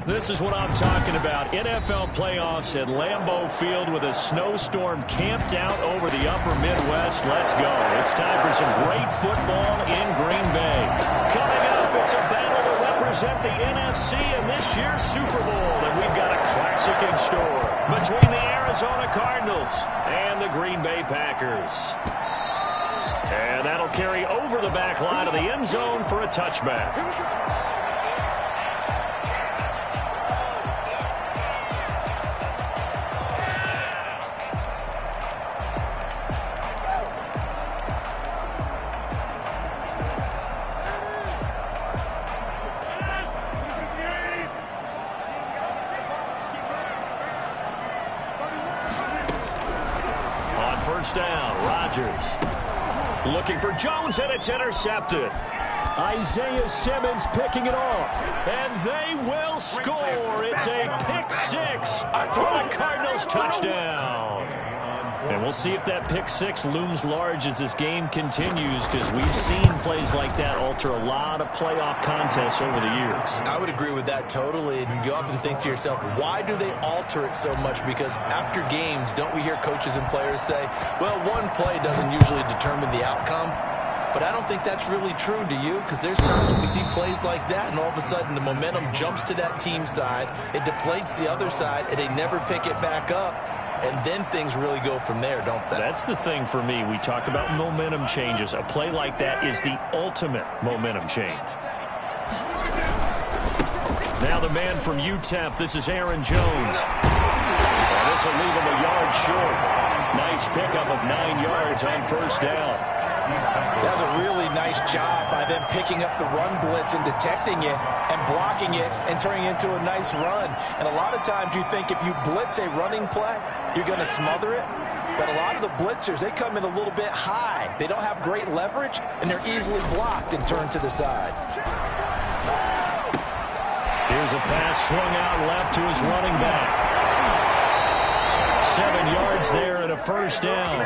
This is what I'm talking about. NFL playoffs at Lambeau Field with a snowstorm camped out over the upper Midwest. Let's go. It's time for some great football in Green Bay. Coming up, it's a battle to represent the NFC in this year's Super Bowl. And we've got a classic in store between the Arizona Cardinals and the Green Bay Packers. And that'll carry over the back line of the end zone for a touchback. First down, Rodgers looking for Jones, and it's intercepted. Isaiah Simmons picking it off, and they will score. It's a pick six for the Cardinals touchdown. And we'll see if that pick six looms large as this game continues, because we've seen plays like that alter a lot of playoff contests over the years. I would agree with that totally. And you often think to yourself, why do they alter it so much? Because after games, don't we hear coaches and players say, well, one play doesn't usually determine the outcome? But I don't think that's really true, do you? Because there's times when we see plays like that, and all of a sudden the momentum jumps to that team side, it deflates the other side, and they never pick it back up. And then things really go from there, don't they? That's the thing for me. We talk about momentum changes. A play like that is the ultimate momentum change. Now the man from UTEP, this is Aaron Jones. And this will leave him a yard short. Nice pickup of 9 yards on first down. That was a really nice job by them picking up the run blitz and detecting it and blocking it and turning it into a nice run. And a lot of times you think if you blitz a running play, you're going to smother it. But a lot of the blitzers, they come in a little bit high. They don't have great leverage, and they're easily blocked and turned to the side. Here's a pass swung out left to his running back. 7 yards there and a first down.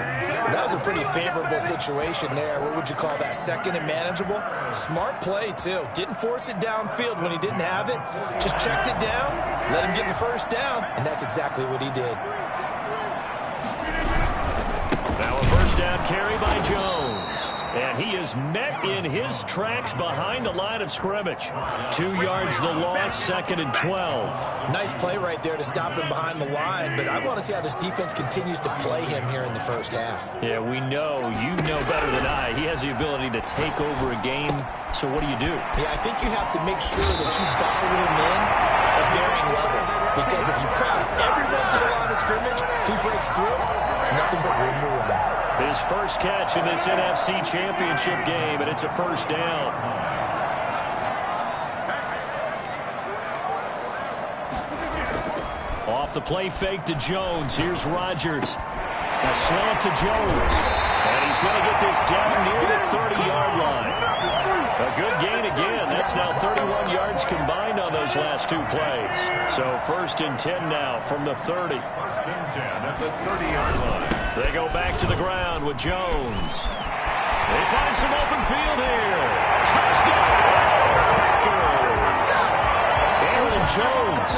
That was a pretty favorable situation there. What would you call that? Second and manageable? Smart play, too. Didn't force it downfield when he didn't have it. Just checked it down, let him get the first down, and that's exactly what he did. Now a first down carry by Jones. And he is met in his tracks behind the line of scrimmage. 2 yards the loss, 2nd and 12. Nice play right there to stop him behind the line, but I want to see how this defense continues to play him here in the first half. Yeah, we know. You know better than I. He has the ability to take over a game. So what do you do? Yeah, I think you have to make sure that you bottle him in at varying levels. Because if you crowd everyone to the line of scrimmage, if he breaks through, there's nothing but room to run. His first catch in this NFC Championship game, and it's a first down. Off the play fake to Jones. Here's Rodgers. A slant to Jones. And he's going to get this down near the 30-yard line. A good gain again. That's now 31 yards combined on those last 2 plays. So 1st and 10 now from the 30. 1st and 10 at the 30-yard line. They go back to the ground with Jones. They find some open field here. Touchdown! Packers! Aaron Jones,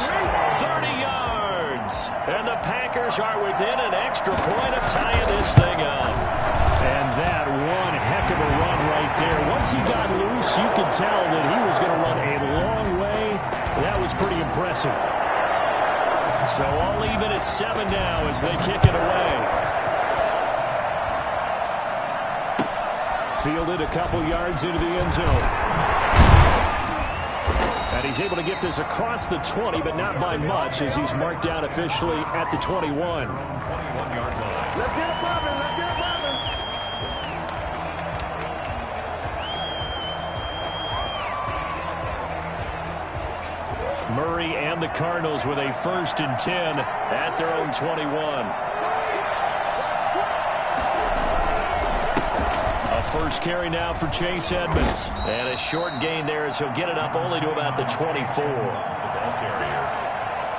30 yards. And the Packers are within an extra point of tying this thing up. And that one heck of a run right there. Once he got loose, you could tell that he was going to run a long way. That was pretty impressive. So all even at 7 now as they kick it away. Fielded a couple yards into the end zone. And he's able to get this across the 20, but not by much, as he's marked down officially at the 21. 21-yard line. Let's get it poppin', let's get it poppin'. Murray and the Cardinals with a 1st and 10 at their own 21. First carry now for Chase Edmonds. And a short gain there as he'll get it up only to about the 24.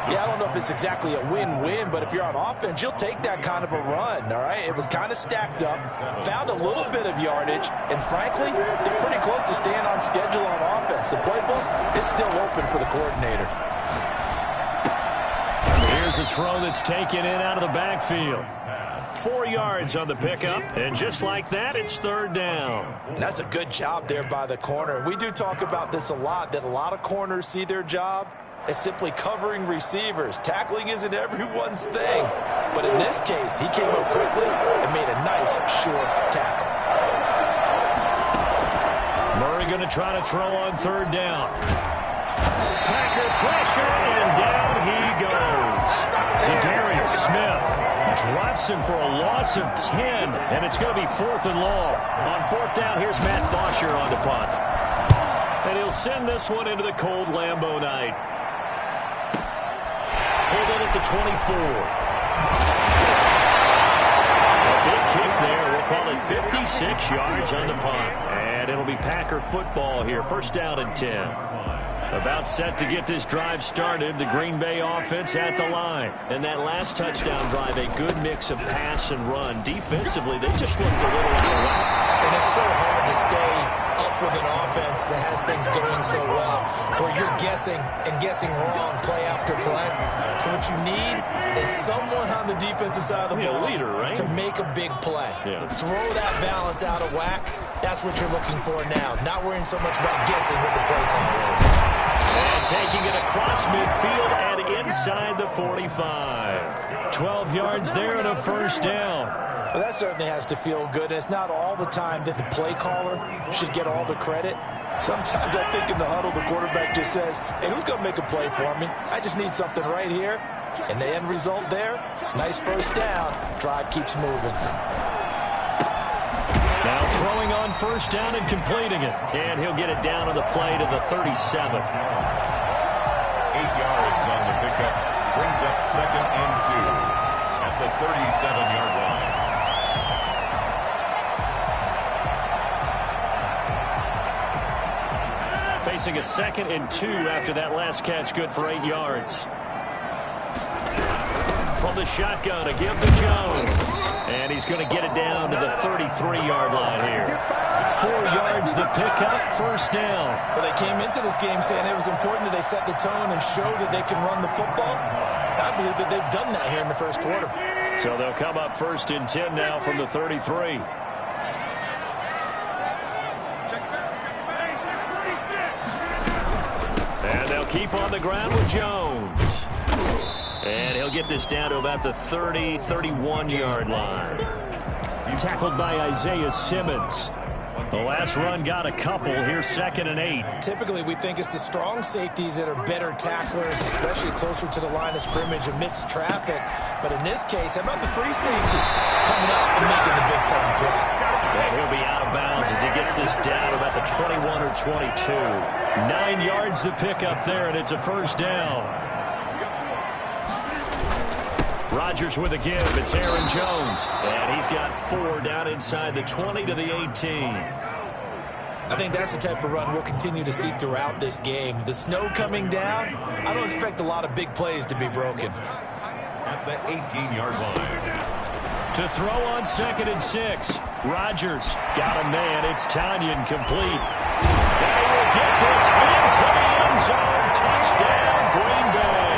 Yeah, I don't know if it's exactly a win-win, but if you're on offense, you'll take that kind of a run, all right? It was kind of stacked up, found a little bit of yardage, and frankly, they're pretty close to staying on schedule on offense. The playbook is still open for the coordinator. Here's a throw that's taken in out of the backfield. 4 yards on the pickup, and just like that, it's third down. And that's a good job there by the corner. We do talk about this a lot, that a lot of corners see their job as simply covering receivers. Tackling isn't everyone's thing. But in this case, he came up quickly and made a nice, short tackle. Murray going to try to throw on third down. Packer pressure, and down he goes. Za'Darius Smith drops him for a loss of 10, and it's going to be 4th and long. On 4th down, here's Matt Bosher on the punt. And he'll send this one into the cold Lambeau night. Hold it at the 24. A big kick there. We'll call it 56 yards on the punt. And it'll be Packer football here. First down and 10. About set to get this drive started. The Green Bay offense at the line. And that last touchdown drive, a good mix of pass and run. Defensively, they just looked a little out of whack. And it's so hard to stay up with an offense that has things going so well, where you're guessing and guessing wrong play after play. So what you need is someone on the defensive side of the ball leader, right? to make a big play. Yeah. Throw that balance out of whack. That's what you're looking for now. Not worrying so much about guessing what the play call is. And taking it across midfield and inside the 45. 12 yards there and a first down. Well, that certainly has to feel good. And it's not all the time that the play caller should get all the credit. Sometimes I think in the huddle, the quarterback just says, hey, who's going to make a play for me? I just need something right here. And the end result there, nice first down. Drive keeps moving. Now throwing on first down and completing it. And he'll get it down on the play to the 37. 8 yards on the pickup. Brings up 2nd and 2 at the 37-yard line. Facing a 2nd and 2 after that last catch. Good for 8 yards. From the shotgun to give to Jones. And he's going to get it down to the 33-yard line here. 4 yards the pickup, first down. Well, they came into this game saying it was important that they set the tone and show that they can run the football. I believe that they've done that here in the first quarter. So they'll come up 1st and 10 now from the 33. And they'll keep on the ground with Jones. And he'll get this down to about the 30, 31-yard line. Tackled by Isaiah Simmons. The last run got a couple. Here's 2nd and 8. Typically, we think it's the strong safeties that are better tacklers, especially closer to the line of scrimmage amidst traffic. But in this case, how about the free safety coming out and making the big-time play? And he'll be out of bounds as he gets this down about the 21 or 22. 9 yards to pick up there, and it's a first down. Rodgers with a give. It's Aaron Jones. And he's got 4 down inside the 20 to the 18. I think that's the type of run we'll continue to see throughout this game. The snow coming down, I don't expect a lot of big plays to be broken. At the 18-yard line. To throw on 2nd and 6. Rodgers got a man. It's Tanyan complete. They will get this into the end zone. Touchdown, Green Bay.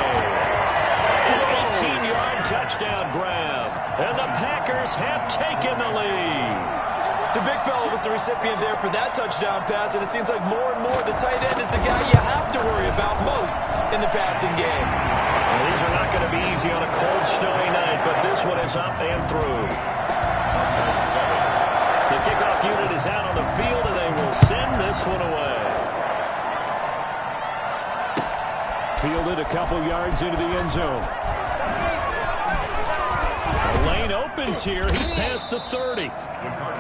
An 18-yard touchdown grab. And the Packers have taken the lead. The big fella was the recipient there for that touchdown pass, and it seems like more and more the tight end is the guy you have to worry about most in the passing game. Well, these are not going to be easy on a cold, snowy night, but this one is up and through. The kickoff unit is out on the field, and they will send this one away. Fielded a couple yards into the end zone. The lane opens here. He's past the 30.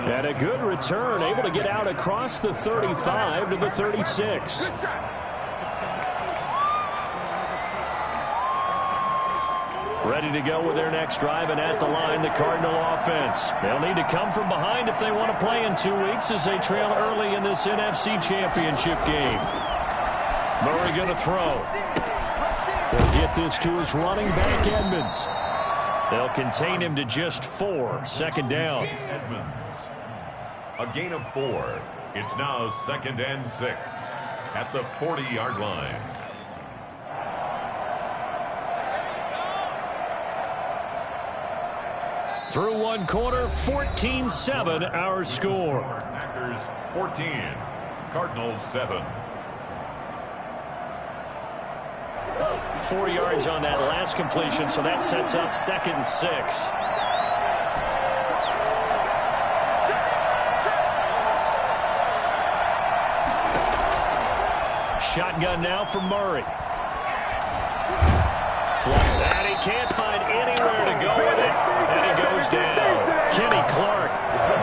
And a good return, able to get out across the 35 to the 36. Ready to go with their next drive, and at the line, the Cardinal offense. They'll need to come from behind if they want to play in 2 weeks as they trail early in this NFC Championship game. Murray going to throw. They'll get this to his running back, Edmonds. They'll contain him to just 4. Second down. Edmonds. A gain of 4. It's now 2nd and 6 at the 40-yard line. Through one quarter, 14-7 our score. Packers 14, Cardinals 7. 4 yards on that last completion, so that sets up 2nd and 6. Shotgun now for Murray. And he can't find anywhere to go with it, and he goes down. Kenny Clark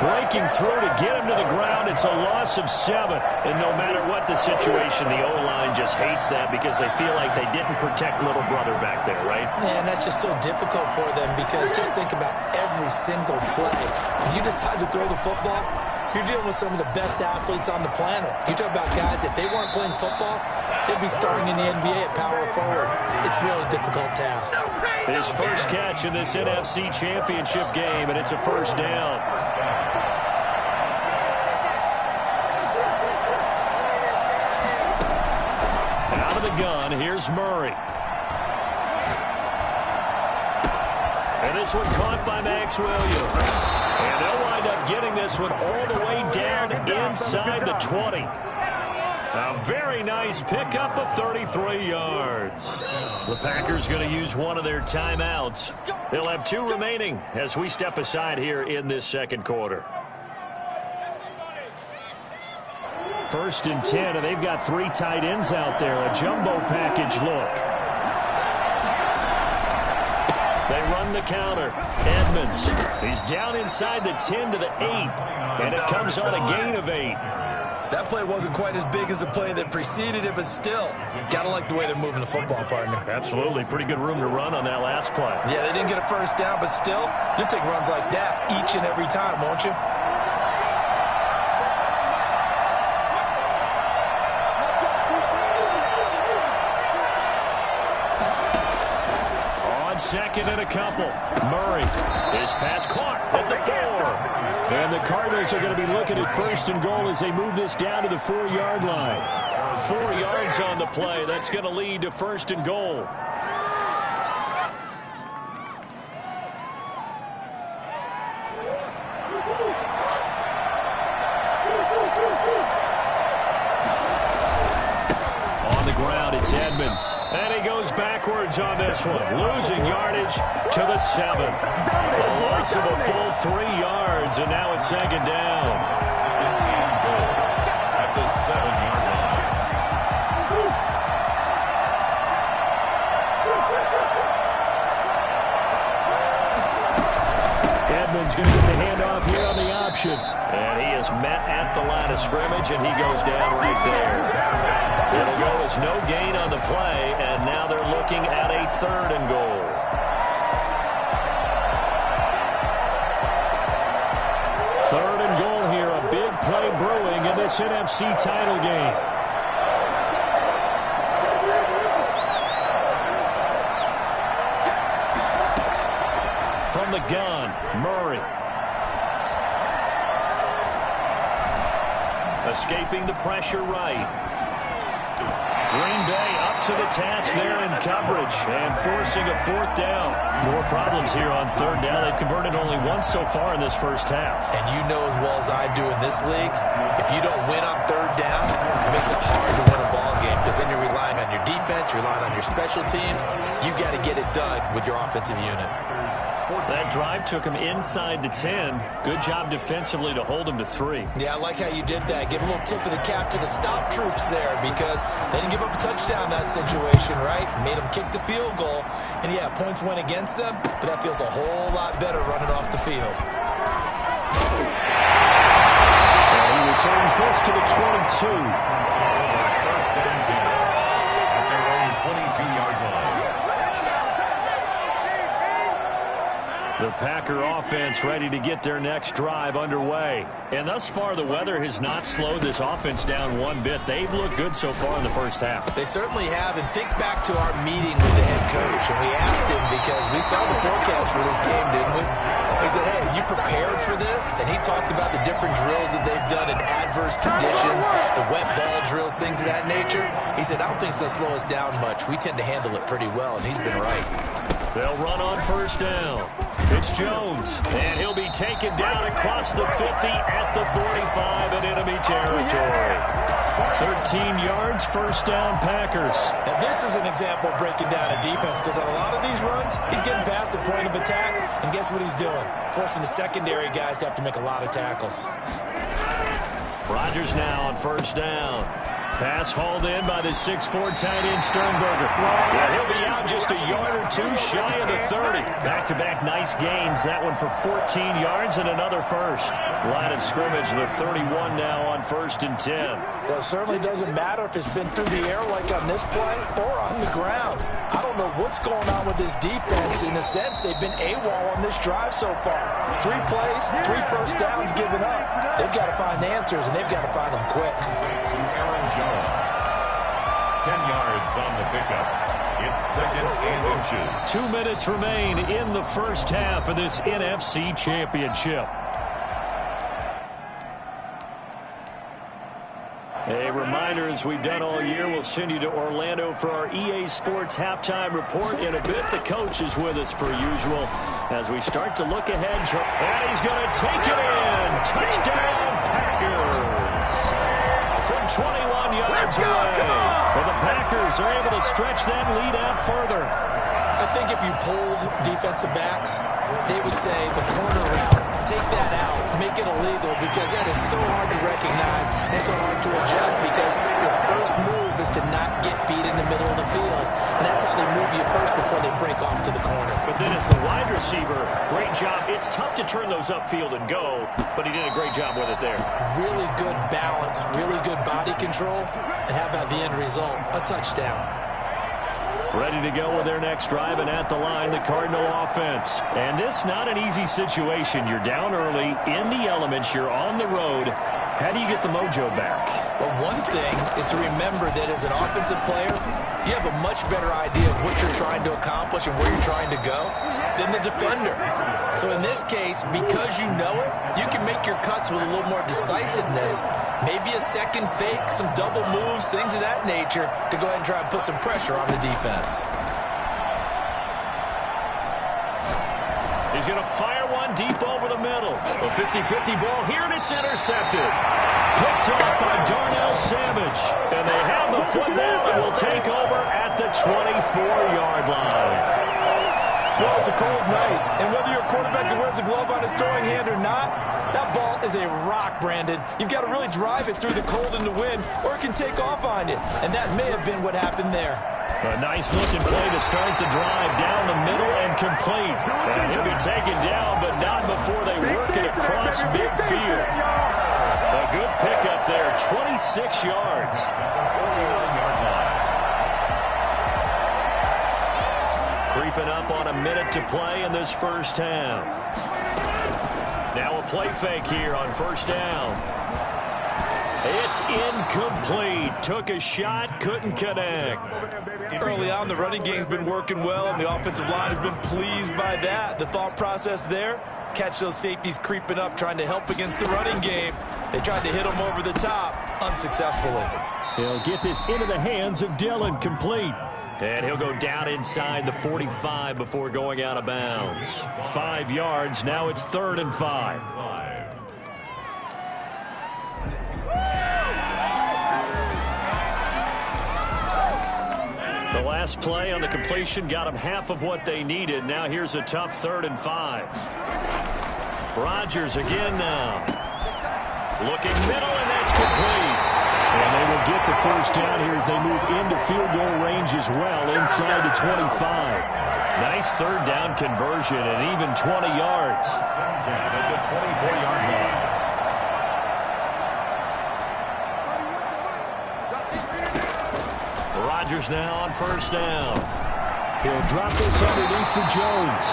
breaking through to get him to the ground. It's a loss of 7, and no matter what the situation, the O-line just hates that because they feel like they didn't protect little brother back there, right? Man, that's just so difficult for them because just think about every single play. When you decide to throw the football, you're dealing with some of the best athletes on the planet. You talk about guys, if they weren't playing football, they'd be starting in the NBA at power forward. It's a really difficult task. His first catch in this NFC Championship game, and it's a first down. Out of the gun, here's Murray. And this one caught by Max Williams. And they'll wind up getting this one all the way down inside the 20. A very nice pickup of 33 yards. The Packers going to use one of their timeouts. They'll have 2 remaining as we step aside here in this second quarter. 1st and 10, and they've got 3 tight ends out there. A jumbo package look. They run the counter. Edmonds, he's down inside the 10 to the 8, and it comes on a gain of 8. That play wasn't quite as big as the play that preceded it, but still, gotta like the way they're moving the football, partner. Absolutely. Pretty good room to run on that last play. Yeah, they didn't get a first down, but still, you'll take runs like that each and every time, won't you? Second and a couple. Murray, his pass caught at the 4. And the Cardinals are going to be looking at 1st and goal as they move this down to the 4-yard line. 4 yards on the play. That's going to lead to 1st and goal. On the ground, it's Edmonds. And he goes backwards on this one, losing yardage to the 7. A loss of a full 3 yards, and now it's 2nd down. At the 7-yard line. Edmonds going to get the handoff here on the option. And he is met at the line of scrimmage, and he goes down right there. It'll go as no gain on the play, and now they're looking at a 3rd and goal. Third and goal here, a big play brewing in this NFC title game. From the gun, Murray. Escaping the pressure right. Green Bay up to the task there in coverage and forcing a 4th down. More problems here on 3rd down. They've converted only once so far in this first half. And you know as well as I do in this league, if you don't win on 3rd down, it makes it hard to win a ball game because then you're relying on your defense, you're relying on your special teams. You've got to get it done with your offensive unit. That drive took him inside the 10. Good job defensively to hold him to 3. Yeah, I like how you did that. Give a little tip of the cap to the stop troops there because they didn't give up a touchdown in that situation, right? Made them kick the field goal. And, yeah, points went against them, but that feels a whole lot better running off the field. And he returns this to the 22. First and 10 at their own 22-yard line. The Packer offense ready to get their next drive underway. And thus far, the weather has not slowed this offense down one bit. They've looked good so far in the first half. They certainly have. And think back to our meeting with the head coach. And we asked him because we saw the forecast for this game, didn't we? He said, hey, have you prepared for this? And he talked about the different drills that they've done in adverse conditions, the wet ball drills, things of that nature. He said, I don't think it's going to slow us down much. We tend to handle it pretty well, and he's been right. They'll run on first down. It's Jones, and he'll be taken down across the 50 at the 45 in enemy territory. 13 yards, first down, Packers. Now, this is an example of breaking down a defense because on a lot of these runs, he's getting past the point of attack, and guess what he's doing? Forcing the secondary guys to have to make a lot of tackles. Rodgers now on first down. Pass hauled in by the 6'4" tight end Sternberger. Yeah, he'll be out just a yard or two shy of the 30. Back-to-back nice gains. That one for 14 yards and another first. Line of scrimmage, the 31 now on 1st and 10. Well, it certainly doesn't matter if it's been through the air like on this play or on the ground. I don't know what's going on with this defense. In a sense, they've been AWOL on this drive so far. 3 plays, 3 first downs given up. They've got to find answers, and they've got to find them quick. Aaron Jones. 10 yards on the pickup. It's 2nd and inches. 2 minutes remain in the first half of this NFC Championship. A reminder, as we've done all year, we'll send you to Orlando for our EA Sports halftime report. In a bit, the coach is with us per usual as we start to look ahead. And he's going to take it in. Touchdown, Packers. From 21 yards away. Well, the Packers are able to stretch that lead out further. I think if you polled defensive backs, they would say the corner route, take that out, make it illegal, because that is so hard to recognize and so hard to adjust, because your first move is to not get beat in the middle of the field. And that's how they move you first before they break off to the corner. But then as the wide receiver, great job. It's tough to turn those upfield and go, but he did a great job with it there. Really good balance, really good body control, and how about the end result? A touchdown. Ready to go with their next drive, and at the line, the Cardinal offense. And this not an easy situation. You're down early, in the elements, you're on the road. How do you get the mojo back? Well, one thing is to remember that as an offensive player, you have a much better idea of what you're trying to accomplish and where you're trying to go than the defender. So in this case, because you know it, you can make your cuts with a little more decisiveness. Maybe a second fake, some double moves, things of that nature to go ahead and try and put some pressure on the defense. He's going to fire one deep over the middle. A 50-50 ball here, and it's intercepted. Picked off by Darnell Savage. And they have the football and will take over at the 24-yard line. Well, it's a cold night, and whether you're a quarterback that wears a glove on his throwing hand or not, that ball is a rock, Brandon. You've got to really drive it through the cold and the wind, or it can take off on you. And that may have been what happened there. A nice-looking play to start the drive down the middle and complete. And he'll be taken down, but not before they work it across midfield. A good pickup there, 26 yards. Creeping up on a minute to play in this first half. Now a play fake here on first down. It's incomplete. Took a shot, couldn't connect. Early on, the running game's been working well, and the offensive line has been pleased by that. The thought process there, catch those safeties creeping up, trying to help against the running game. They tried to hit them over the top, unsuccessfully. He'll get this into the hands of Dillon, complete. And he'll go down inside the 45 before going out of bounds. 5 yards, now it's 3rd and 5. The last play on the completion got them half of what they needed. Now here's a tough 3rd and 5. Rodgers again now. Looking middle, and that's complete. And they will get the first down here as they move into field goal range as well, inside the 25. Nice 3rd down conversion and even 20 yards. At the 24-yard line. Rodgers now on first down. He'll drop this underneath for Jones.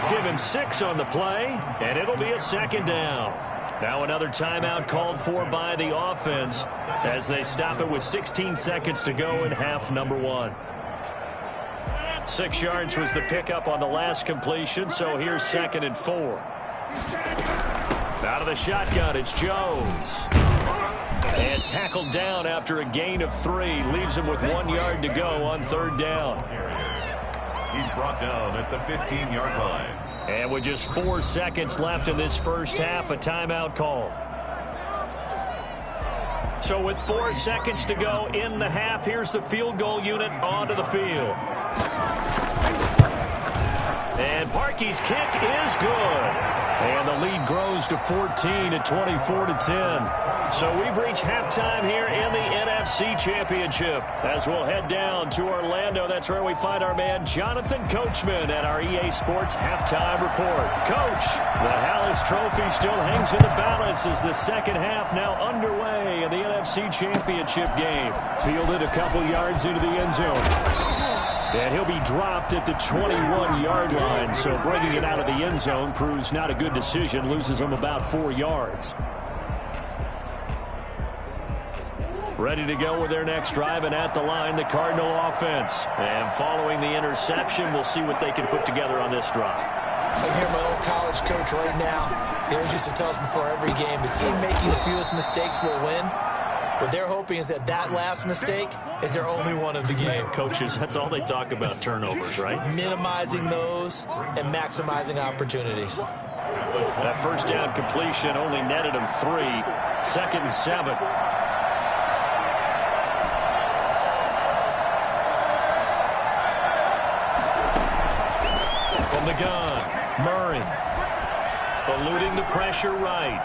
Give him 6 on the play, and it'll be a 2nd down. Now another timeout called for by the offense as they stop it with 16 seconds to go in half number 1. 6 yards was the pickup on the last completion, so here's 2nd and 4. Out of the shotgun, it's Jones. And tackled down after a gain of 3. Leaves him with 1 yard to go on 3rd down. He's brought down at the 15-yard line. And with just 4 seconds left in this first half, a timeout call. So with 4 seconds to go in the half, here's the field goal unit onto the field. And Parkey's kick is good. And the lead grows to 14 at 24-10. So we've reached halftime here in the NFC Championship. As we'll head down to Orlando, that's where we find our man Jonathan Coachman at our EA Sports Halftime Report. Coach, the Hallis Trophy still hangs in the balance as the second half now underway in the NFC Championship game. Fielded a couple yards into the end zone. And he'll be dropped at the 21-yard line, so bringing it out of the end zone proves not a good decision, loses him about 4 yards. Ready to go with their next drive, and at the line, the Cardinal offense. And following the interception, we'll see what they can put together on this drive. I hear my old college coach right now. He always used to tell us before every game, the team making the fewest mistakes will win. What they're hoping is that last mistake is their only one of the game. Coaches, that's all they talk about, turnovers, right? Minimizing those and maximizing opportunities. That first down completion only netted him 3. 2nd and 7. From the gun, Murray. Eluding the pressure right.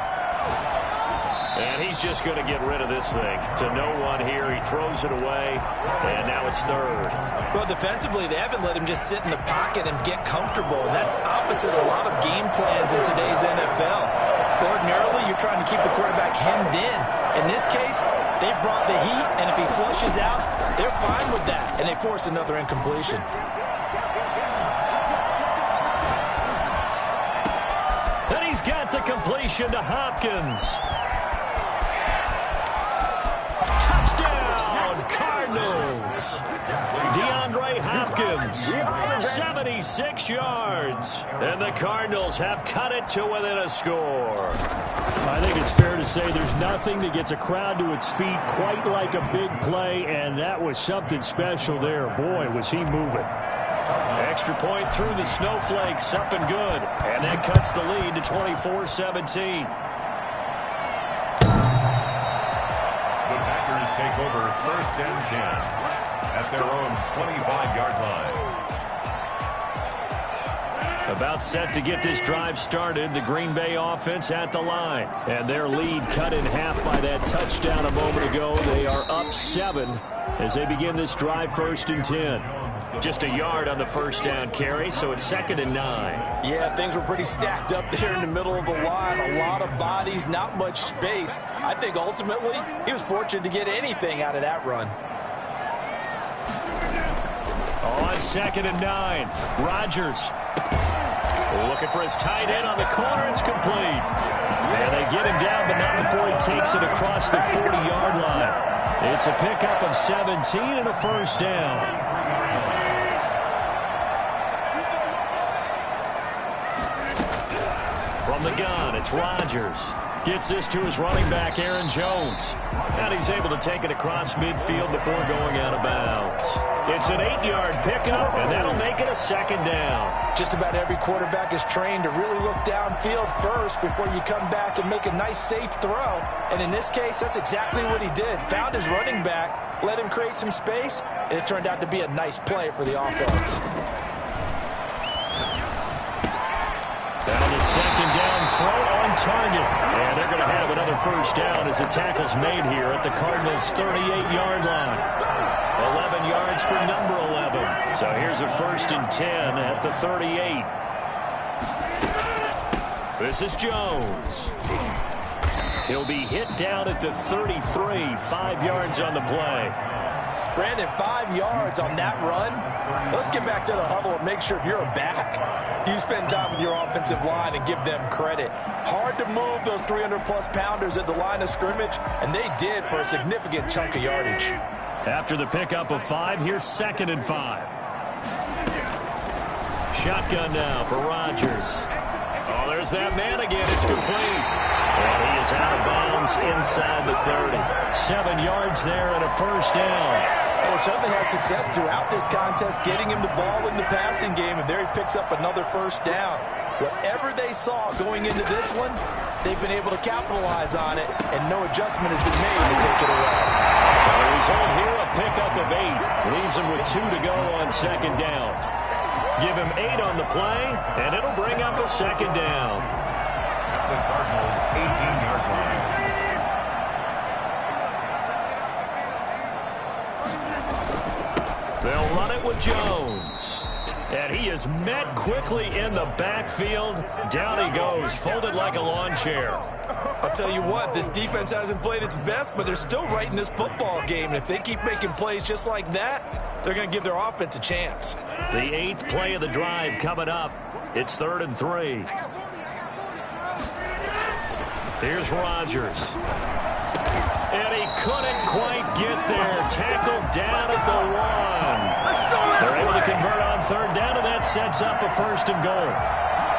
And he's just going to get rid of this thing. To no one here. He throws it away. And now it's 3rd. Well, defensively, they haven't let him just sit in the pocket and get comfortable. And that's opposite a lot of game plans in today's NFL. Ordinarily, you're trying to keep the quarterback hemmed in. In this case, they brought the heat, and if he flushes out, they're fine with that. And they force another incompletion. And he's got the completion to Hopkins. Cardinals. DeAndre Hopkins, 76 yards. And the Cardinals have cut it to within a score. I think it's fair to say there's nothing that gets a crowd to its feet quite like a big play, and that was something special there. Boy, was he moving. Extra point through the snowflakes, up and good. And that cuts the lead to 24-17. Take over 1st and 10 at their own 25-yard line. About set to get this drive started, the Green Bay offense at the line. And their lead cut in half by that touchdown a moment ago. They are up 7 as they begin this drive 1st and 10. Just a yard on the first down carry, so it's 2nd and 9. Yeah, things were pretty stacked up there in the middle of the line. A lot of bodies, not much space. I think ultimately he was fortunate to get anything out of that run. On 2nd and 9, Rodgers looking for his tight end on the corner. It's complete. And they get him down, but not before he takes it across the 40-yard line. It's a pickup of 17 and a first down. From the gun, it's Rodgers. Gets this to his running back, Aaron Jones. And he's able to take it across midfield before going out of bounds. It's an 8-yard pickup, and that'll make it a 2nd down. Just about every quarterback is trained to really look downfield first before you come back and make a nice, safe throw. And in this case, that's exactly what he did. Found his running back, let him create some space, and it turned out to be a nice play for the offense. Down the 2nd down throw on target. And they're going to have another first down as the tackle's made here at the Cardinals' 38-yard line. 11 yards for number 11. So here's a 1st and 10 at the 38. This is Jones. He'll be hit down at the 33, 5 yards on the play. Brandon, 5 yards on that run. Let's get back to the huddle and make sure if you're a back, you spend time with your offensive line and give them credit. Hard to move those 300-plus pounders at the line of scrimmage, and they did for a significant chunk of yardage. After the pickup of 5, here's 2nd and 5. Shotgun now for Rodgers. Oh, there's that man again. It's complete. And he is out of bounds inside the 30. 7 yards there and a first down. Well, certainly had success throughout this contest, getting him the ball in the passing game, and there he picks up another first down. Whatever they saw going into this one, they've been able to capitalize on it, and no adjustment has been made to take it away. The result here, a pickup of 8. Leaves him with 2 to go on second down. Give him 8 on the play, and it'll bring up a second down. The Cardinals' 18-yard line. They'll run it with Jones. And he is met quickly in the backfield. Down he goes, folded like a lawn chair. I'll tell you what, this defense hasn't played its best, but they're still right in this football game. And if they keep making plays just like that, they're going to give their offense a chance. The 8th play of the drive coming up. It's 3rd and 3. Here's Rodgers. And he couldn't quite get there. Tackled down at the 1. They're able to convert on 3rd down, and that sets up a 1st and goal.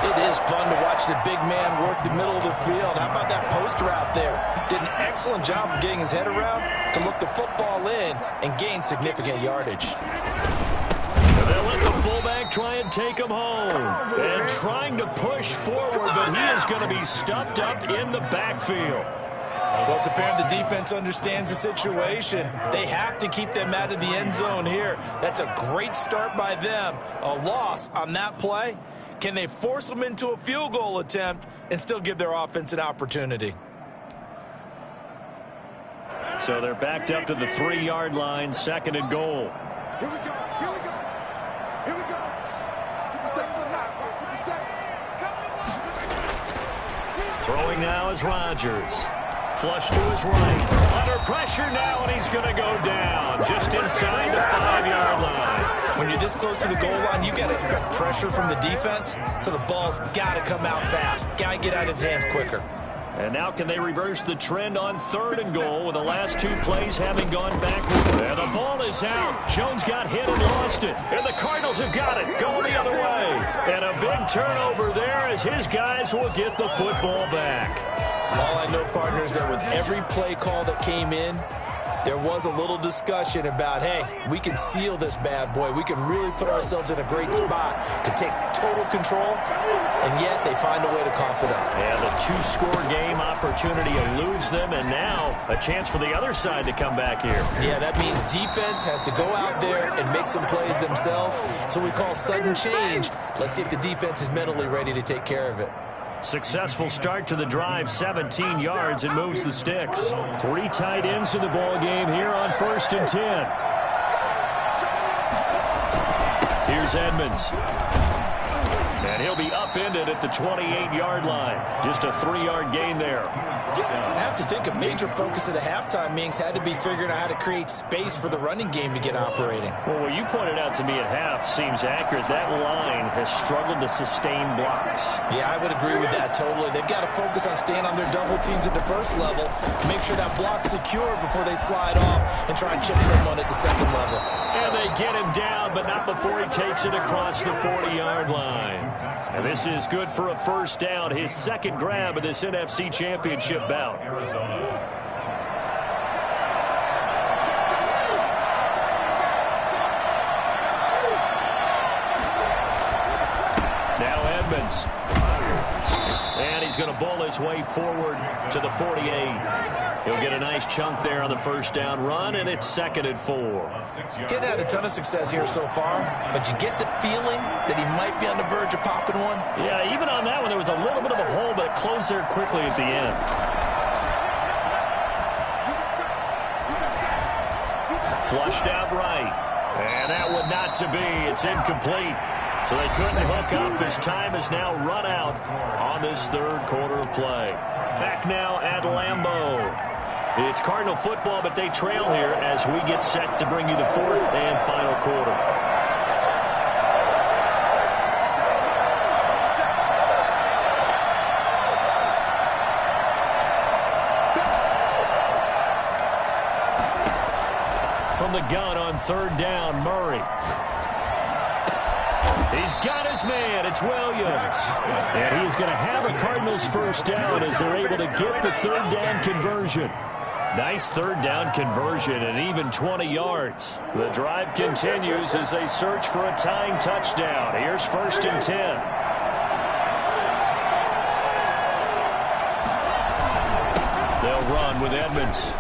It is fun to watch the big man work the middle of the field. How about that post route there? Did an excellent job of getting his head around to look the football in and gain significant yardage. They'll let the fullback try and take him home. And trying to push forward, but he is going to be stuffed up in the backfield. Well, it's apparent the defense understands the situation. They have to keep them out of the end zone here. That's a great start by them. A loss on that play. Can they force them into a field goal attempt and still give their offense an opportunity? So they're backed up to the 3-yard line, 2nd and goal. Here we go. Here we go. Here we go. 57 for the knock. 57. Throwing now is Rodgers. Flush to his right. Under pressure now, and he's going to go down just inside the 5-yard line. When you're this close to the goal line, you got to expect pressure from the defense, so the ball's got to come out fast. Got to get out of his hands quicker. And now can they reverse the trend on 3rd and goal with the last 2 plays having gone backward? And the ball is out. Jones got hit and lost it. And the Cardinals have got it going the other way. And a big turnover there as his guys will get the football back. All I know, partner, is that with every play call that came in, there was a little discussion about, hey, we can seal this bad boy. We can really put ourselves in a great spot to take total control, and yet they find a way to cough it up. And the 2-score game opportunity eludes them, and now a chance for the other side to come back here. Yeah, that means defense has to go out there and make some plays themselves. So we call sudden change. Let's see if the defense is mentally ready to take care of it. Successful start to the drive, 17 yards, and moves the sticks. 3 tight ends in the ball game here on 1st and 10. Here's Edmonds. And he'll be upended at the 28-yard line. Just a 3-yard gain there. I have to think a major focus of the halftime meetings had to be figuring out how to create space for the running game to get operating. Well, what you pointed out to me at half seems accurate. That line has struggled to sustain blocks. Yeah, I would agree with that totally. They've got to focus on staying on their double teams at the first level, make sure that block's secure before they slide off and try and chip someone at the second level. And they get him down, but not before he takes it across the 40-yard line. And this is good for a 1st down, his 2nd grab of this NFC Championship bout. Arizona. Now Edmonds. And he's going to bowl his way forward to the 48. He'll get a nice chunk there on the 1st down run, and it's 2nd and 4. Getting had a ton of success here so far, but you get the feeling that he might be on the verge of popping one. Yeah, even on that one, there was a little bit of a hole, but it closed there quickly at the end. Flushed out right. And that one not to be. It's incomplete. So they couldn't hook up. His time is now run out on this 3rd quarter of play. Back now at Lambeau. It's Cardinal football, but they trail here as we get set to bring you the 4th and final quarter. From the gun on 3rd down, Murray. He's got his man. It's Williams. And he's going to have a Cardinals 1st down as they're able to get the 3rd down conversion. Nice third down conversion and even 20 yards. The drive continues as they search for a tying touchdown. Here's 1st and 10. They'll run with Edmonds.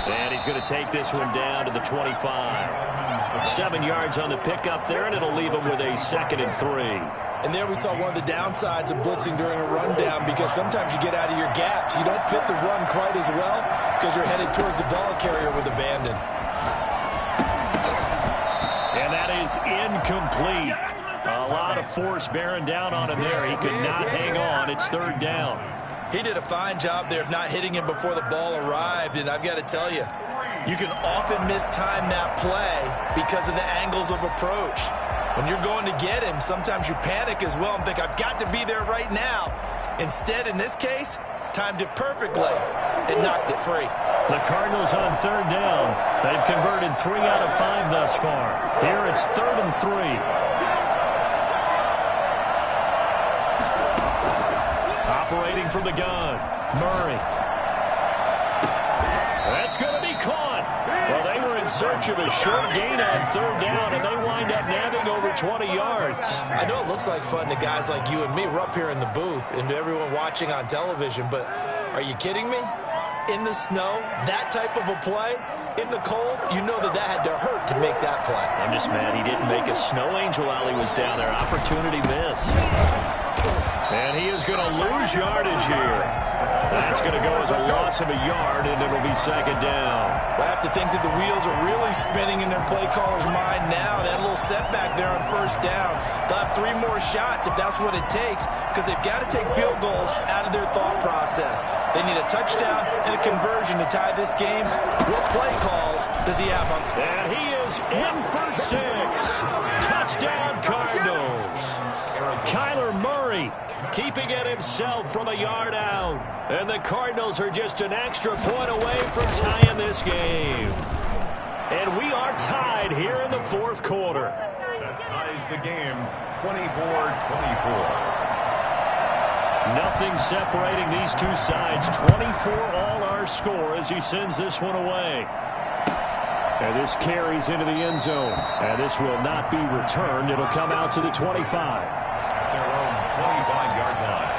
And he's going to take this one down to the 25. 7 yards on the pickup there, and it'll leave him with a 2nd and 3. And there we saw one of the downsides of blitzing during a rundown, because sometimes you get out of your gaps. You don't fit the run quite as well because you're headed towards the ball carrier with abandon. And that is incomplete. A lot of force bearing down on him there. He could not hang on. It's 3rd down. He did a fine job there of not hitting him before the ball arrived, and I've got to tell you, you can often mistime that play because of the angles of approach. When you're going to get him, sometimes you panic as well and think, I've got to be there right now. Instead, in this case, timed it perfectly and knocked it free. The Cardinals on 3rd down. They've converted 3 out of 5 thus far. Here it's 3rd and 3. Operating from the gun, Murray. That's going to be caught. Well, they were in search of a short gain on 3rd down, and they wind up nabbing over 20 yards. I know it looks like fun to guys like you and me. We're up here in the booth and to everyone watching on television, but are you kidding me? In the snow, that type of a play, in the cold, you know that had to hurt to make that play. I'm just mad he didn't make a snow angel while he was down there. Opportunity missed. And he is going to lose yardage here. That's going to go as a loss of a yard, and it'll be 2nd down. I have to think that the wheels are really spinning in their play caller's mind now. That little setback there on 1st down. They'll have 3 more shots if that's what it takes, because they've got to take field goals out of their thought process. They need a touchdown and a conversion to tie this game. What play calls does he have on? And he is in for 6. Touchdown, Cardinals. Kyler Murray keeping it himself from a yard out. And the Cardinals are just an extra point away from tying this game. And we are tied here in the 4th quarter. That ties the game 24-24. Nothing separating these two sides. 24 all our score as he sends this one away. And this carries into the end zone. And this will not be returned. It'll come out to the 25. Their own 25-yard line.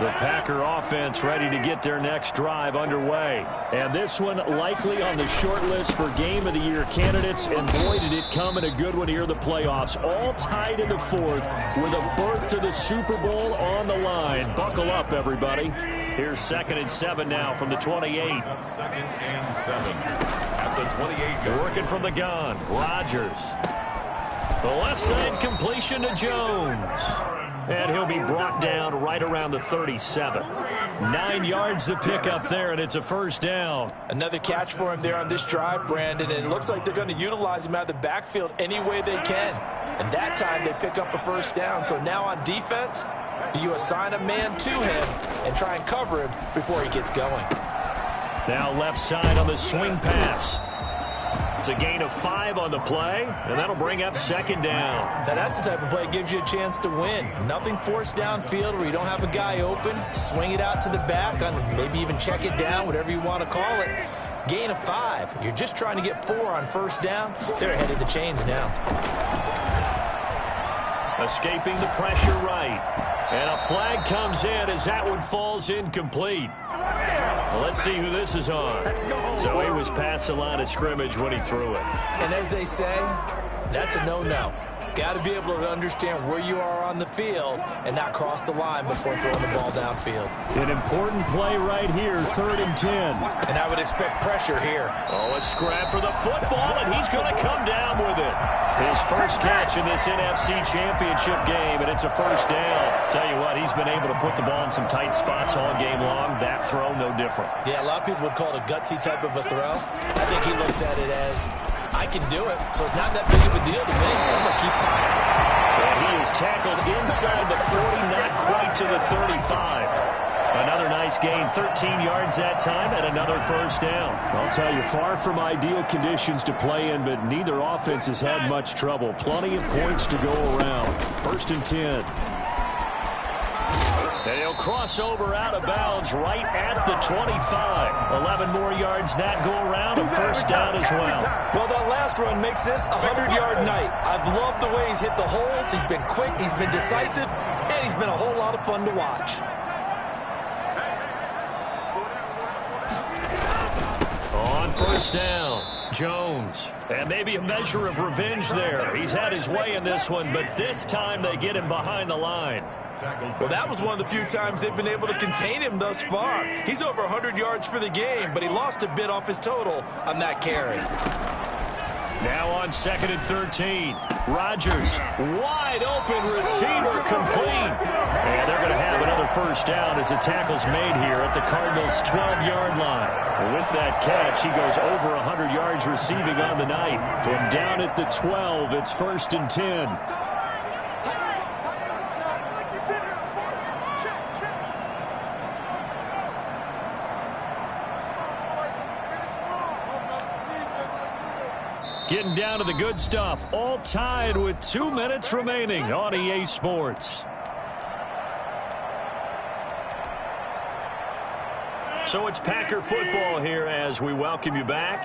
The Packer offense ready to get their next drive underway. And this one likely on the short list for Game of the Year candidates. And boy, did it come in a good one here in the playoffs. All tied in the 4th with a berth to the Super Bowl on the line. Buckle up, everybody. Here's 2nd and 7 now from the 28. 2nd and 7 at the 28. Working from the gun, Rodgers. The left side completion to Jones. And he'll be brought down right around the 37. 9 yards to pick up there, and it's a 1st down. Another catch for him there on this drive, Brandon, and it looks like they're going to utilize him out of the backfield any way they can. And that time they pick up a 1st down. So now on defense, do you assign a man to him and try and cover him before he gets going? Now left side on the swing pass. It's a gain of 5 on the play, and that'll bring up 2nd down. Now that's the type of play that gives you a chance to win. Nothing forced downfield where you don't have a guy open. Swing it out to the back, maybe even check it down, whatever you want to call it. Gain of 5. You're just trying to get 4 on 1st down. They're ahead of the chains now. Escaping the pressure right. And a flag comes in as that one falls incomplete. Well, let's see who this is on. So he was past the line of scrimmage when he threw it. And as they say, that's a no-no. Got to be able to understand where you are on the field and not cross the line before throwing the ball downfield. An important play right here, 3rd and 10. And I would expect pressure here. Oh, a scrap for the football, and he's going to come down with it. His first catch in this NFC Championship game, and it's a 1st down. Tell you what, he's been able to put the ball in some tight spots all game long. That throw, no different. Yeah, a lot of people would call it a gutsy type of a throw. I think he looks at it as, I can do it, so it's not that big of a deal to me. I'm going to keep firing. And he is tackled inside the 40, not quite to the 35. Another nice gain, 13 yards that time, and another 1st down. I'll tell you, far from ideal conditions to play in, but neither offense has had much trouble. Plenty of points to go around. 1st and 10. And he'll cross over out of bounds right at the 25. 11 more yards that go around, a first down as well. Well, that last run makes this a 100-yard night. I've loved the way he's hit the holes. He's been quick, he's been decisive, and he's been a whole lot of fun to watch. On first down, Jones. And maybe a measure of revenge there. He's had his way in this one, but this time they get him behind the line. Well, that was one of the few times they've been able to contain him thus far. He's over 100 yards for the game, but he lost a bit off his total on that carry. Now on 2nd and 13. Rodgers, wide open receiver, complete. And they're going to have another first down as the tackle's made here at the Cardinals' 12-yard line. With that catch, he goes over 100 yards receiving on the night. From down at the 12, it's 1st and 10. Getting down to the good stuff, all tied with 2 minutes remaining on EA Sports. So it's Packer football here as we welcome you back.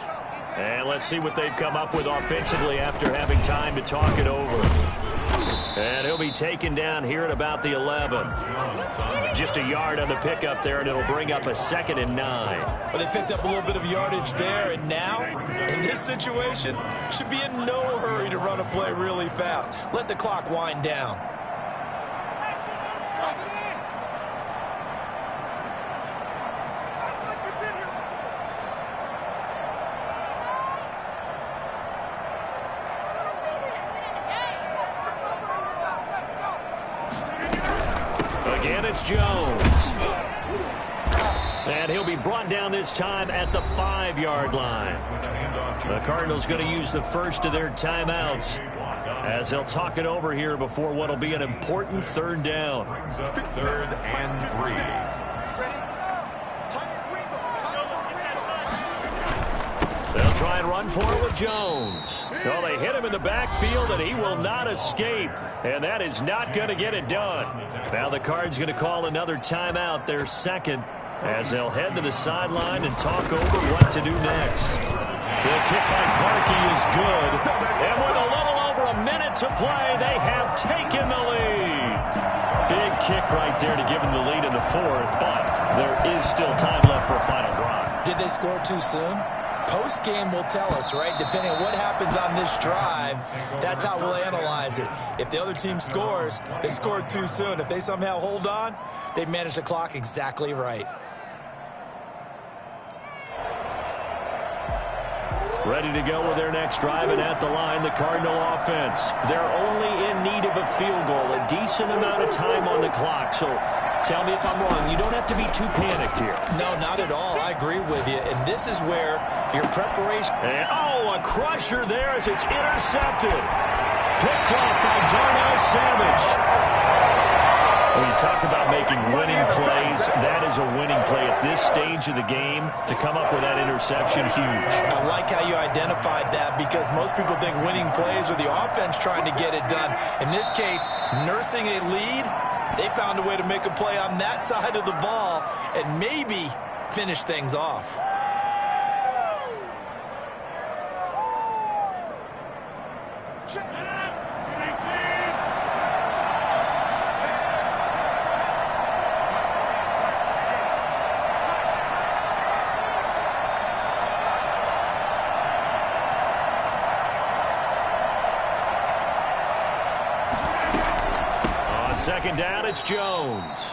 And let's see what they've come up with offensively after having time to talk it over. And he'll be taken down here at about the 11. Just a yard on the pickup there, and it'll bring up a 2nd and 9. Well, they picked up a little bit of yardage there, and now, in this situation, should be in no hurry to run a play really fast. Let the clock wind down. Again, it's Jones. And he'll be brought down this time at the 5-yard line. The Cardinals going to use the first of their timeouts as they'll talk it over here before what will be an important 3rd down. 3rd and 3. They'll try and run for it with Jones. Well, they hit him in the backfield, and he will not escape. And that is not going to get it done. Now the Cards going to call another timeout, their 2nd, as they'll head to the sideline and talk over what to do next. The kick by Parkey is good. And with a little over a minute to play, they have taken the lead. Big kick right there to give them the lead in the 4th, but there is still time left for a final drive. Did they score too soon? Post-game will tell us, right? Depending on what happens on this drive, that's how we'll analyze it. If the other team scores, they scored too soon. If they somehow hold on, they manage the clock exactly right. Ready to go with their next drive, and at the line, the Cardinal offense. They're only in need of a field goal, a decent amount of time on the clock. So tell me if I'm wrong. You don't have to be too panicked here. No, not at all. I agree with you. And this is where your preparation... And, a crusher there as it's intercepted. Picked off by Darnell Savage. When you talk about making winning plays, that is a winning play at this stage of the game. To come up with that interception, huge. I like how you identified that because most people think winning plays are the offense trying to get it done. In this case, nursing a lead, they found a way to make a play on that side of the ball and maybe finish things off. Second down, it's Jones.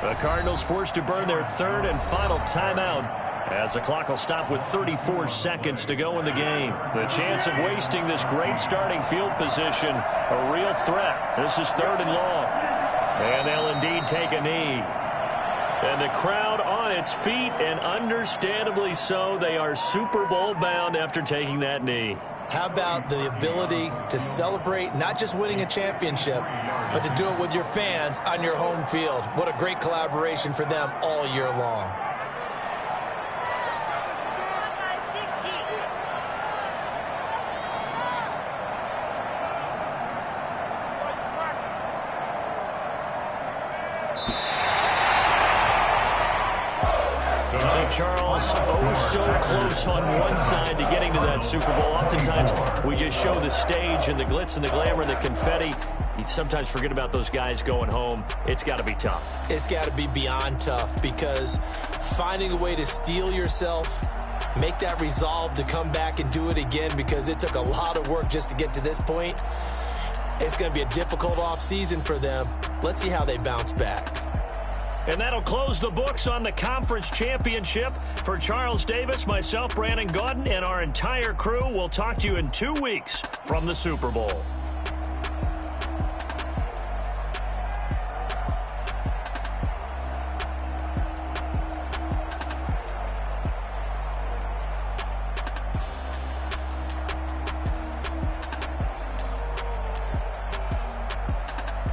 The Cardinals forced to burn their 3rd and final timeout as the clock will stop with 34 seconds to go in the game. The chance of wasting this great starting field position, a real threat. This is 3rd and long. And they'll indeed take a knee. And the crowd on its feet, and understandably so. They are Super Bowl bound after taking that knee. How about the ability to celebrate not just winning a championship, but to do it with your fans on your home field? What a great collaboration for them all year long. Well, Charles, oh so close on one side to getting to that Super Bowl. Oftentimes, we just show the stage and the glitz and the glamour and the confetti. You sometimes forget about those guys going home. It's got to be tough. It's got to be beyond tough, because finding a way to steel yourself, make that resolve to come back and do it again, because it took a lot of work just to get to this point. It's going to be a difficult offseason for them. Let's see how they bounce back. And that'll close the books on the conference championship. For Charles Davis, myself, Brandon Gaudin, and our entire crew, we'll talk to you in 2 weeks from the Super Bowl.